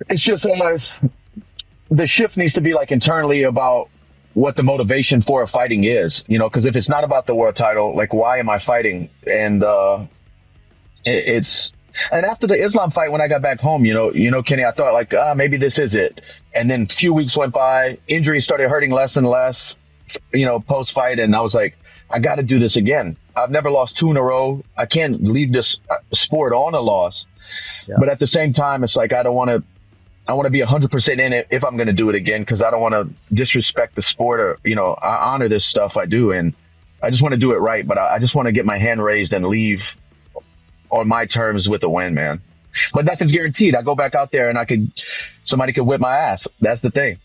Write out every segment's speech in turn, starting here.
It's just the shift needs to be like internally about what the motivation for a fighting is, because if it's not about the world title, like why am I fighting? And it's and after the Islam fight, when I got back home, Kenny, I thought like, maybe this is it. And then a few weeks went by, injuries started hurting less and less, post fight. And I was like, I got to do this again. I've never lost two in a row. I can't leave this sport on a loss. Yeah. But at the same time, it's like, I want to be 100% in it if I'm going to do it again, because I don't want to disrespect the sport or, I honor this stuff I do. And I just want to do it right. But I just want to get my hand raised and leave on my terms with a win, man. But nothing's guaranteed. I go back out there and somebody could whip my ass. That's the thing.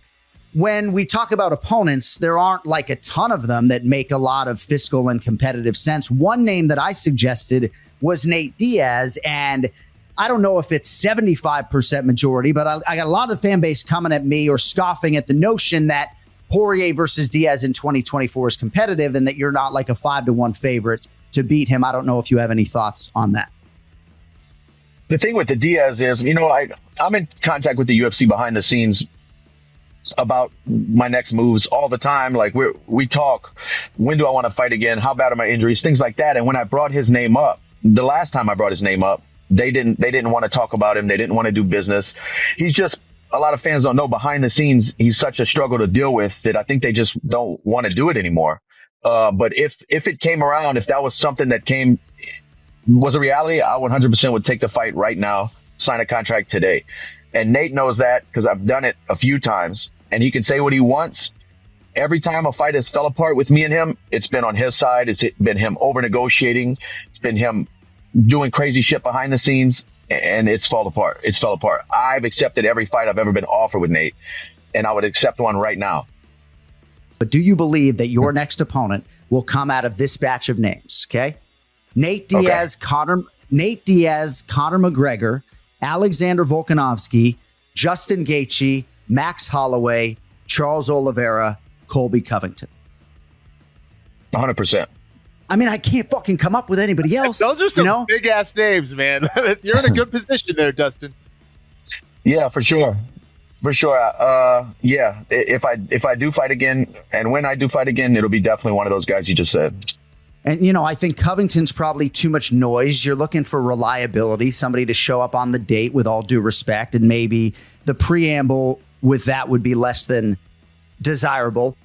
When we talk about opponents, there aren't like a ton of them that make a lot of fiscal and competitive sense. One name that I suggested was Nate Diaz, and I don't know if it's 75% majority, but I got a lot of the fan base coming at me or scoffing at the notion that Poirier versus Diaz in 2024 is competitive and that you're not like a 5-1 favorite to beat him. I don't know if you have any thoughts on that. The thing with the Diaz is, I'm in contact with the UFC behind the scenes about my next moves all the time. Like we talk, when do I want to fight again? How bad are my injuries? Things like that. And when I brought his name up, the last time I brought his name up, they didn't want to talk about him. They didn't want to do business. He's just, a lot of fans don't know, behind the scenes, he's such a struggle to deal with that I think they just don't want to do it anymore. But if it came around, if that was something that was a reality, I 100% would take the fight right now, sign a contract today. And Nate knows that because I've done it a few times, and he can say what he wants. Every time a fight has fell apart with me and him, it's been on his side. It's been him over negotiating. It's been him doing crazy shit behind the scenes, and it's fell apart. It's fell apart. I've accepted every fight I've ever been offered with Nate, and I would accept one right now. But do you believe that your next opponent will come out of this batch of names? Okay. Nate Diaz, okay. Nate Diaz, Conor McGregor, Alexander Volkanovski, Justin Gaethje, Max Holloway, Charles Oliveira, Colby Covington. 100%. I mean, I can't fucking come up with anybody else. Those are some big ass names, man. You're in a good position there, Dustin. Yeah, for sure. For sure. Yeah. If I do fight again, and when I do fight again, it'll be definitely one of those guys you just said. And, I think Covington's probably too much noise. You're looking for reliability, somebody to show up on the date with all due respect. And maybe the preamble with that would be less than desirable.